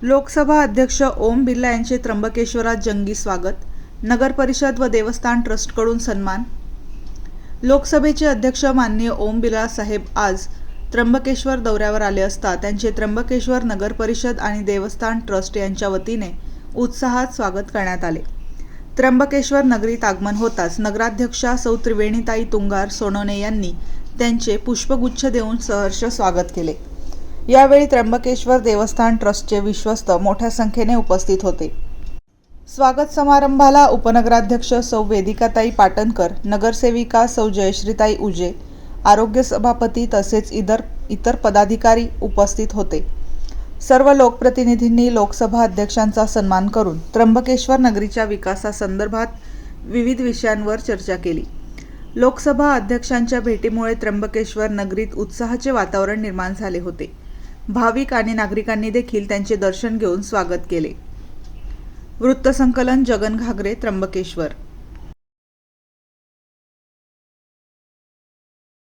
लोकसभा अध्यक्ष ओम बिर्ला यांचे त्र्यंबकेश्वरात जंगी स्वागत. नगर परिषद व देवस्थान ट्रस्टकडून सन्मान. लोकसभेचे अध्यक्ष माननीय ओम बिर्ला साहेब आज त्र्यंबकेश्वर दौऱ्यावर आले असता त्यांचे त्र्यंबकेश्वर नगर परिषद आणि देवस्थान ट्रस्ट यांच्या वतीने उत्साहात स्वागत करण्यात आले. त्र्यंबकेश्वर नगरीत आगमन होताच नगराध्यक्षा सौ त्रिवेणीताई तुंगार सोनवणे यांनी त्यांचे पुष्पगुच्छ देऊन सहर्ष स्वागत केले. यावेळी त्र्यंबकेश्वर देवस्थान ट्रस्टचे विश्वस्त मोठ्या संख्येने उपस्थित होते. स्वागत समारंभाला उपनगराध्यक्ष सौ वेदिकाताई पाटणकर, नगरसेविका सौ जयश्रीताई उजे, आरोग्य सभापती तसेच इतर पदाधिकारी उपस्थित होते. सर्व लोकप्रतिनिधींनी लोकसभा अध्यक्षांचा सन्मान करून त्र्यंबकेश्वर नगरीच्या विकासासंदर्भात विविध विषयांवर चर्चा केली. लोकसभा अध्यक्षांच्या भेटीमुळे त्र्यंबकेश्वर नगरीत उत्साहाचे वातावरण निर्माण झाले होते. भाविक आणि नागरिकांनी देखील त्यांचे दर्शन घेऊन स्वागत केले. वृत्तसंकलन जगन घागरे, त्र्यंबकेश्वर.